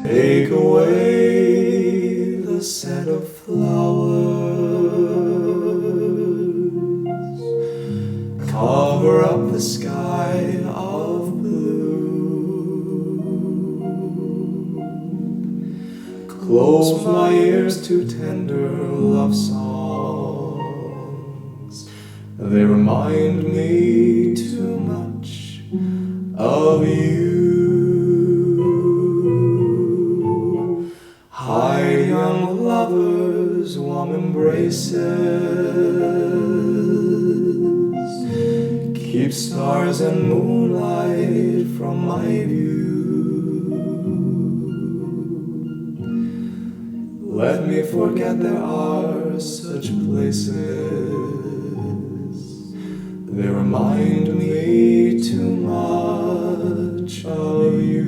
Take away the scent of flowers, cover up the sky of blue, close my ears to tender love songs. They remind me too much of you. Hide young lovers' warm embraces, keep stars and moonlight from my view. Let me forget there are such places. They remind me too much of you.